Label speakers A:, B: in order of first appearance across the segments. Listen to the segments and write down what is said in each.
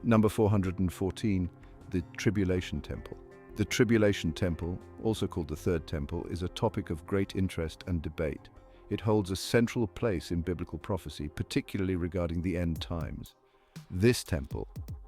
A: Number 414, the Tribulation Temple. The Tribulation Temple, also called the Third Temple, is a topic of great interest and debate. It holds a central place in biblical prophecy, particularly regarding the end times. This temple,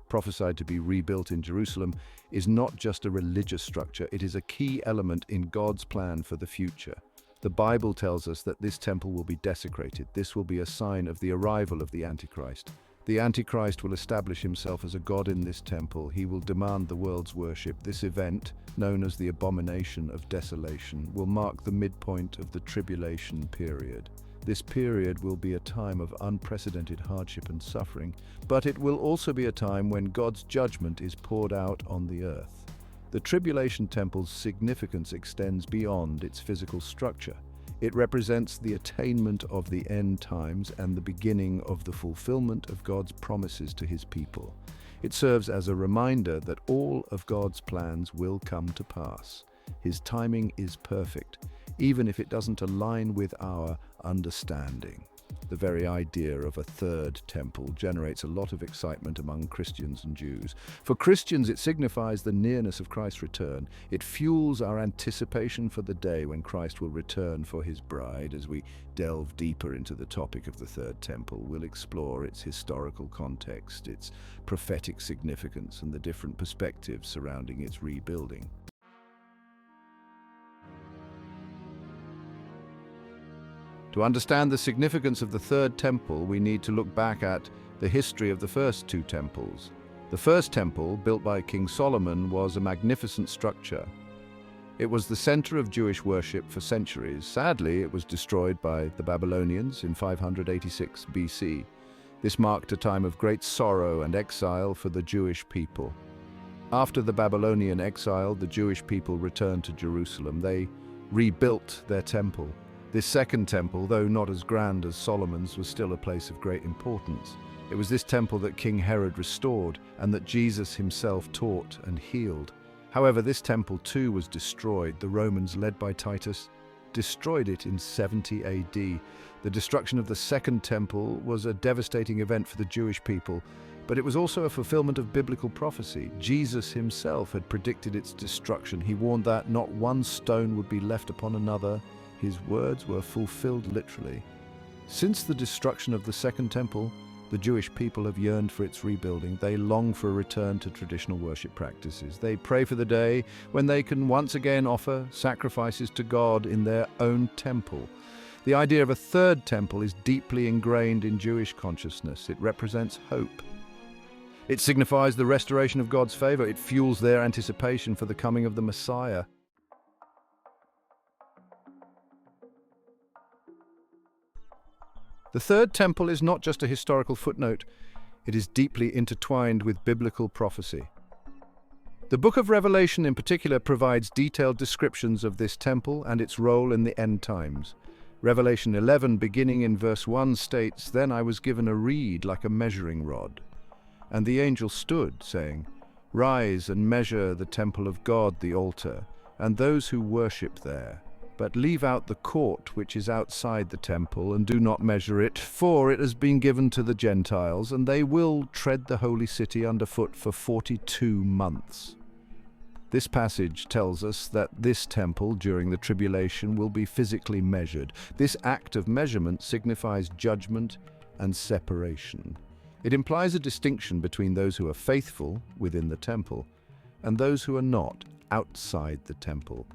A: prophesied to be rebuilt in Jerusalem, is not just a religious structure, it is a key element in God's plan for the future. The Bible tells us that this temple will be desecrated. This will be a sign of the arrival of the Antichrist. The Antichrist will establish himself as a god in this temple. He will demand the world's worship. This event, known as the Abomination of Desolation, will mark the midpoint of the tribulation period. This period will be a time of unprecedented hardship and suffering, but it will also be a time when God's judgment is poured out on the earth. The Tribulation Temple's significance extends beyond its physical structure. It represents the attainment of the end times and the beginning of the fulfillment of God's promises to his people. It serves as a reminder that all of God's plans will come to pass. His timing is perfect, even if it doesn't align with our understanding. The very idea of a third temple generates a lot of excitement among Christians and Jews. For Christians, it signifies the nearness of Christ's return. It fuels our anticipation for the day when Christ will return for his bride. As we delve deeper into the topic of the third temple, we'll explore its historical context, its prophetic significance, and the different perspectives surrounding its rebuilding. To understand the significance of the Third Temple, we need to look back at the history of the first two temples. The first temple, built by King Solomon, was a magnificent structure. It was the center of Jewish worship for centuries. Sadly, it was destroyed by the Babylonians in 586 BC. This marked a time of great sorrow and exile for the Jewish people. After the Babylonian exile, the Jewish people returned to Jerusalem. They rebuilt their temple. This second temple, though not as grand as Solomon's, was still a place of great importance. It was this temple that King Herod restored and that Jesus himself taught and healed. However, this temple too was destroyed. The Romans, led by Titus, destroyed it in 70 AD. The destruction of the second temple was a devastating event for the Jewish people, but it was also a fulfillment of biblical prophecy. Jesus himself had predicted its destruction. He warned that not one stone would be left upon another. His words were fulfilled literally. Since the destruction of the Second Temple, the Jewish people have yearned for its rebuilding. They long for a return to traditional worship practices. They pray for the day when they can once again offer sacrifices to God in their own temple. The idea of a third temple is deeply ingrained in Jewish consciousness. It represents hope. It signifies the restoration of God's favor. It fuels their anticipation for the coming of the Messiah. The Third Temple is not just a historical footnote, it is deeply intertwined with biblical prophecy. The book of Revelation in particular provides detailed descriptions of this temple and its role in the end times. Revelation 11, beginning in verse 1, states, "Then I was given a reed like a measuring rod. And the angel stood, saying, 'Rise and measure the temple of God, the altar, and those who worship there. But leave out the court which is outside the temple, and do not measure it, for it has been given to the Gentiles, and they will tread the holy city underfoot for 42 months. This passage tells us that this temple during the tribulation will be physically measured. This act of measurement signifies judgment and separation. It implies a distinction between those who are faithful within the temple and those who are not outside the temple.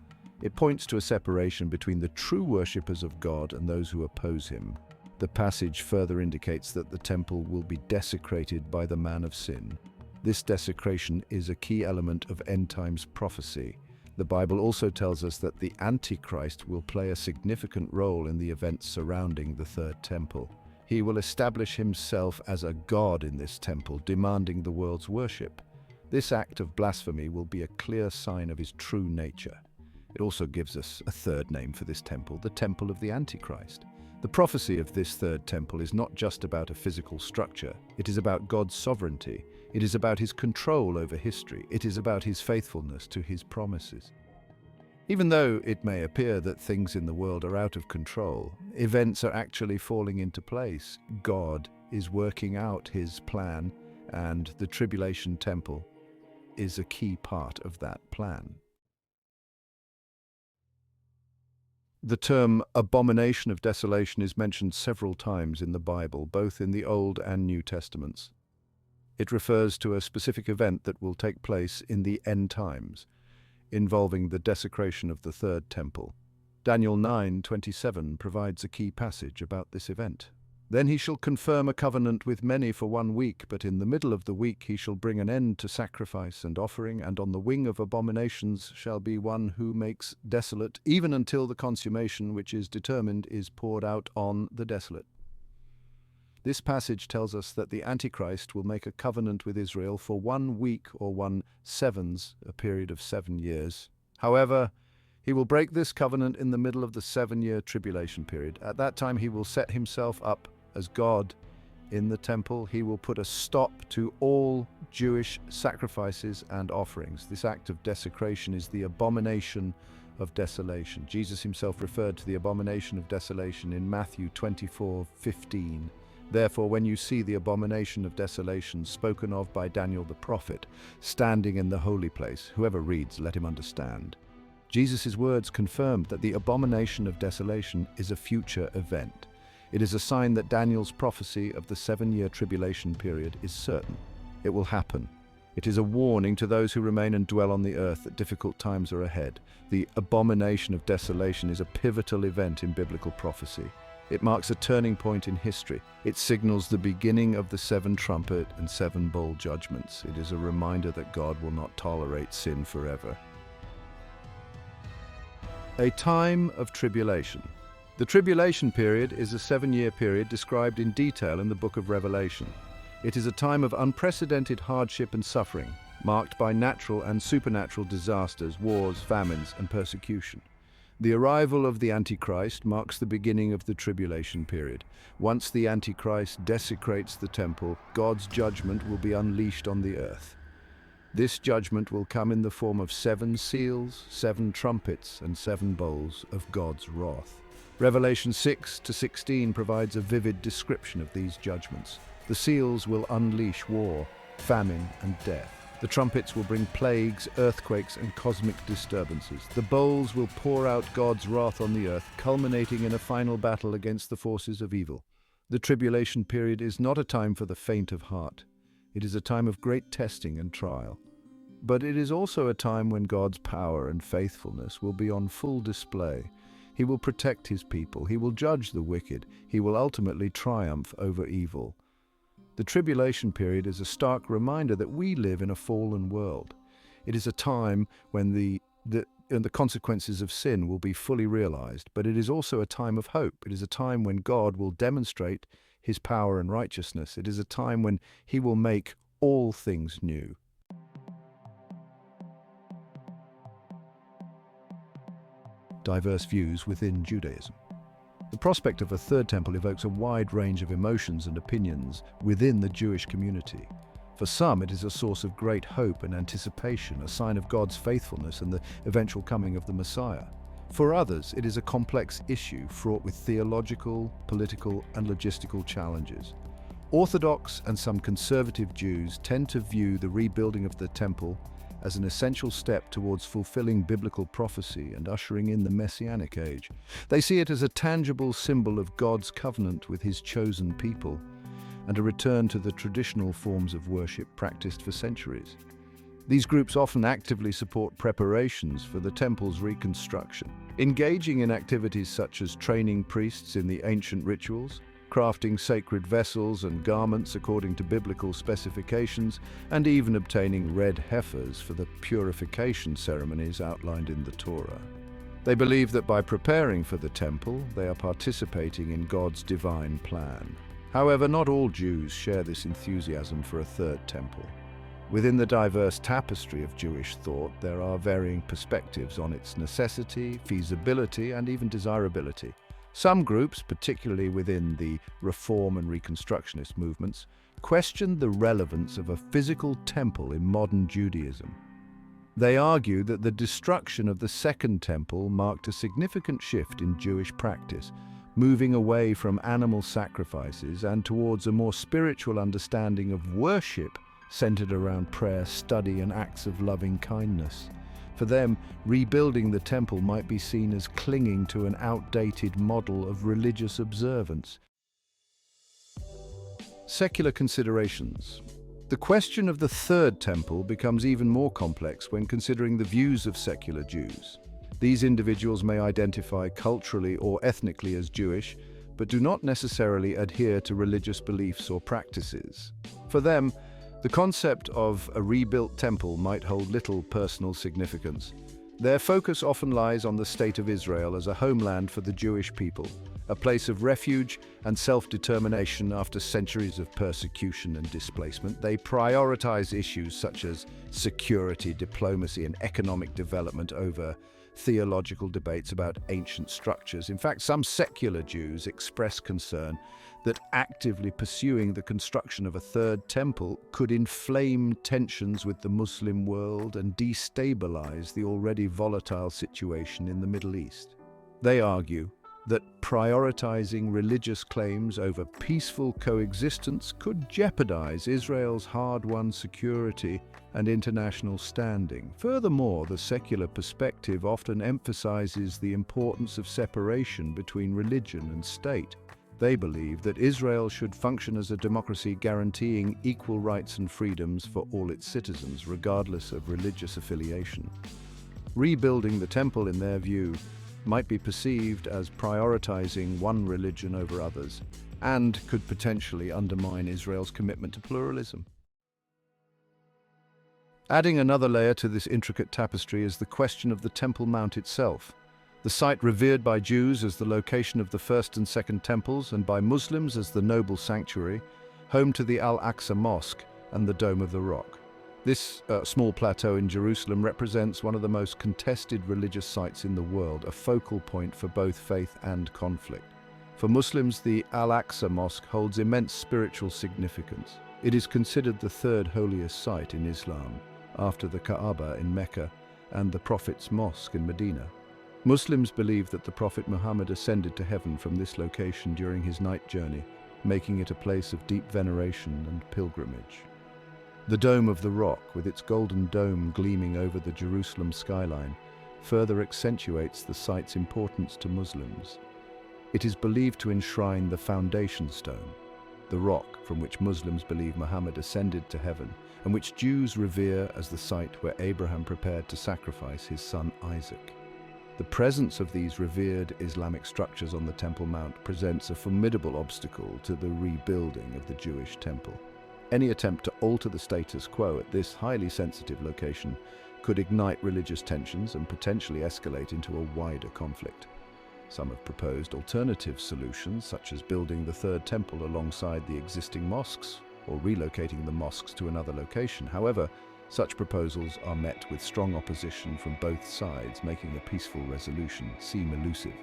A: It points to a separation between the true worshippers of God and those who oppose him. The passage further indicates that the temple will be desecrated by the man of sin. This desecration is a key element of end times prophecy. The Bible also tells us that the Antichrist will play a significant role in the events surrounding the Third Temple. He will establish himself as a god in this temple, demanding the world's worship. This act of blasphemy will be a clear sign of his true nature. It also gives us a third name for this temple, the Temple of the Antichrist. The prophecy of this third temple is not just about a physical structure. It is about God's sovereignty. It is about his control over history. It is about his faithfulness to his promises. Even though it may appear that things in the world are out of control, events are actually falling into place. God is working out his plan, and the Tribulation Temple is a key part of that plan. The term abomination of desolation is mentioned several times in the Bible, both in the Old and New Testaments. It refers to a specific event that will take place in the end times, involving the desecration of the Third Temple. Daniel 9:27 provides a key passage about this event. Then he shall confirm a covenant with many for 1 week, but in the middle of the week he shall bring an end to sacrifice and offering, and on the wing of abominations shall be one who makes desolate, even until the consummation which is determined is poured out on the desolate. This passage tells us that the Antichrist will make a covenant with Israel for 1 week or 1/7, a period of 7 years. However, he will break this covenant in the middle of the 7-year tribulation period. At that time he will set himself up as God in the temple. He will put a stop to all Jewish sacrifices and offerings. This act of desecration is the abomination of desolation. Jesus himself referred to the abomination of desolation in Matthew 24:15. Therefore, when you see the abomination of desolation spoken of by Daniel the prophet, standing in the holy place, whoever reads, let him understand. Jesus' words confirmed that the abomination of desolation is a future event. It is a sign that Daniel's prophecy of the 7-year tribulation period is certain. It will happen. It is a warning to those who remain and dwell on the earth that difficult times are ahead. The abomination of desolation is a pivotal event in biblical prophecy. It marks a turning point in history. It signals the beginning of the 7 trumpet and 7 bowl judgments. It is a reminder that God will not tolerate sin forever. A time of tribulation. The tribulation period is a 7-year period described in detail in the book of Revelation. It is a time of unprecedented hardship and suffering, marked by natural and supernatural disasters, wars, famines, and persecution. The arrival of the Antichrist marks the beginning of the tribulation period. Once the Antichrist desecrates the temple, God's judgment will be unleashed on the earth. This judgment will come in the form of 7 seals, 7 trumpets, and 7 bowls of God's wrath. Revelation 6-16 provides a vivid description of these judgments. The seals will unleash war, famine, and death. The trumpets will bring plagues, earthquakes, and cosmic disturbances. The bowls will pour out God's wrath on the earth, culminating in a final battle against the forces of evil. The tribulation period is not a time for the faint of heart. It is a time of great testing and trial. But it is also a time when God's power and faithfulness will be on full display. He will protect his people. He will judge the wicked. He will ultimately triumph over evil. The tribulation period is a stark reminder that we live in a fallen world. It is a time when the consequences of sin will be fully realized, but it is also a time of hope. It is a time when God will demonstrate his power and righteousness. It is a time when he will make all things new. Diverse views within Judaism. The prospect of a third temple evokes a wide range of emotions and opinions within the Jewish community. For some, it is a source of great hope and anticipation, a sign of God's faithfulness and the eventual coming of the Messiah. For others, it is a complex issue fraught with theological, political, and logistical challenges. Orthodox and some conservative Jews tend to view the rebuilding of the temple as an essential step towards fulfilling biblical prophecy and ushering in the Messianic age. They see it as a tangible symbol of God's covenant with his chosen people and a return to the traditional forms of worship practiced for centuries. These groups often actively support preparations for the temple's reconstruction, engaging in activities such as training priests in the ancient rituals, crafting sacred vessels and garments according to biblical specifications, and even obtaining red heifers for the purification ceremonies outlined in the Torah. They believe that by preparing for the temple, they are participating in God's divine plan. However, not all Jews share this enthusiasm for a third temple. Within the diverse tapestry of Jewish thought, there are varying perspectives on its necessity, feasibility, and even desirability. Some groups, particularly within the Reform and Reconstructionist movements, question the relevance of a physical temple in modern Judaism. They argue that the destruction of the Second Temple marked a significant shift in Jewish practice, moving away from animal sacrifices and towards a more spiritual understanding of worship centered around prayer, study, and acts of loving kindness. For them, rebuilding the temple might be seen as clinging to an outdated model of religious observance. Secular considerations. The question of the Third Temple becomes even more complex when considering the views of secular Jews. These individuals may identify culturally or ethnically as Jewish, but do not necessarily adhere to religious beliefs or practices. For them, the concept of a rebuilt temple might hold little personal significance. Their focus often lies on the state of Israel as a homeland for the Jewish people, a place of refuge and self-determination after centuries of persecution and displacement. They prioritize issues such as security, diplomacy, and economic development over theological debates about ancient structures. In fact, some secular Jews express concern that actively pursuing the construction of a third temple could inflame tensions with the Muslim world and destabilize the already volatile situation in the Middle East. They argue that prioritizing religious claims over peaceful coexistence could jeopardize Israel's hard-won security and international standing. Furthermore, the secular perspective often emphasizes the importance of separation between religion and state. They believe that Israel should function as a democracy guaranteeing equal rights and freedoms for all its citizens, regardless of religious affiliation. Rebuilding the temple, in their view, might be perceived as prioritizing one religion over others and could potentially undermine Israel's commitment to pluralism. Adding another layer to this intricate tapestry is the question of the Temple Mount itself. The site revered by Jews as the location of the First and Second Temples and by Muslims as the noble sanctuary, home to the Al-Aqsa Mosque and the Dome of the Rock. This small plateau in Jerusalem represents one of the most contested religious sites in the world, a focal point for both faith and conflict. For Muslims, the Al-Aqsa Mosque holds immense spiritual significance. It is considered the third holiest site in Islam, after the Kaaba in Mecca and the Prophet's Mosque in Medina. Muslims believe that the Prophet Muhammad ascended to heaven from this location during his night journey, making it a place of deep veneration and pilgrimage. The Dome of the Rock, with its golden dome gleaming over the Jerusalem skyline, further accentuates the site's importance to Muslims. It is believed to enshrine the foundation stone, the rock from which Muslims believe Muhammad ascended to heaven, and which Jews revere as the site where Abraham prepared to sacrifice his son Isaac. The presence of these revered Islamic structures on the Temple Mount presents a formidable obstacle to the rebuilding of the Jewish temple. Any attempt to alter the status quo at this highly sensitive location could ignite religious tensions and potentially escalate into a wider conflict. Some have proposed alternative solutions, such as building the third temple alongside the existing mosques or relocating the mosques to another location. However, such proposals are met with strong opposition from both sides, making a peaceful resolution seem elusive.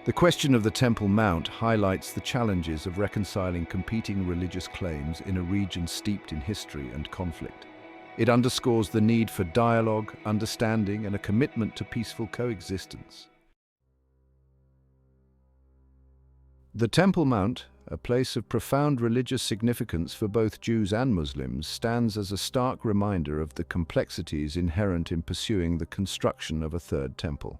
A: The question of the Temple Mount highlights the challenges of reconciling competing religious claims in a region steeped in history and conflict. It underscores the need for dialogue, understanding, and a commitment to peaceful coexistence. The Temple Mount, a place of profound religious significance for both Jews and Muslims, stands as a stark reminder of the complexities inherent in pursuing the construction of a third temple.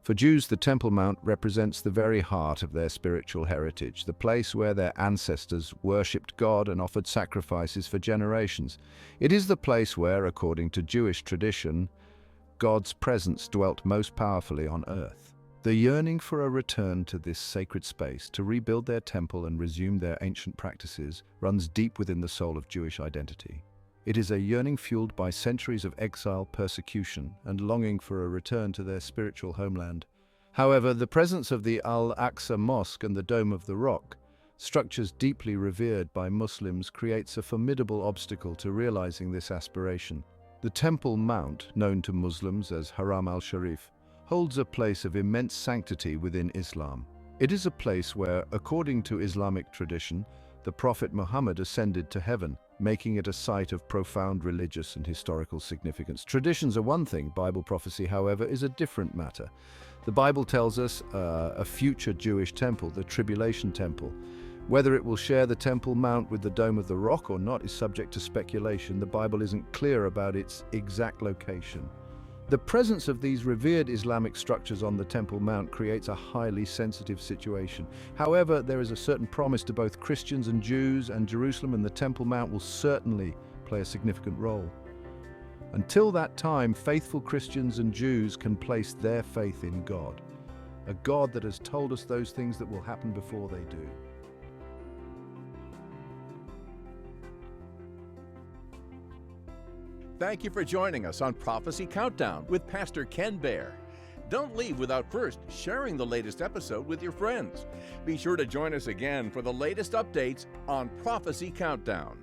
A: For Jews, the Temple Mount represents the very heart of their spiritual heritage, the place where their ancestors worshipped God and offered sacrifices for generations. It is the place where, according to Jewish tradition, God's presence dwelt most powerfully on earth. The yearning for a return to this sacred space, to rebuild their temple and resume their ancient practices, runs deep within the soul of Jewish identity. It is a yearning fueled by centuries of exile, persecution, and longing for a return to their spiritual homeland. However, the presence of the Al-Aqsa Mosque and the Dome of the Rock, structures deeply revered by Muslims, creates a formidable obstacle to realizing this aspiration. The Temple Mount, known to Muslims as Haram al-Sharif, holds a place of immense sanctity within Islam. It is a place where, according to Islamic tradition, the Prophet Muhammad ascended to heaven, making it a site of profound religious and historical significance. Traditions are one thing, Bible prophecy, however, is a different matter. The Bible tells us a future Jewish temple, the Tribulation Temple. Whether it will share the Temple Mount with the Dome of the Rock or not is subject to speculation. The Bible isn't clear about its exact location. The presence of these revered Islamic structures on the Temple Mount creates a highly sensitive situation. However, there is a certain promise to both Christians and Jews, and Jerusalem and the Temple Mount will certainly play a significant role. Until that time, faithful Christians and Jews can place their faith in God, a God that has told us those things that will happen before they do.
B: Thank you for joining us on Prophecy Countdown with Pastor Ken Baer. Don't leave without first sharing the latest episode with your friends. Be sure to join us again for the latest updates on Prophecy Countdown.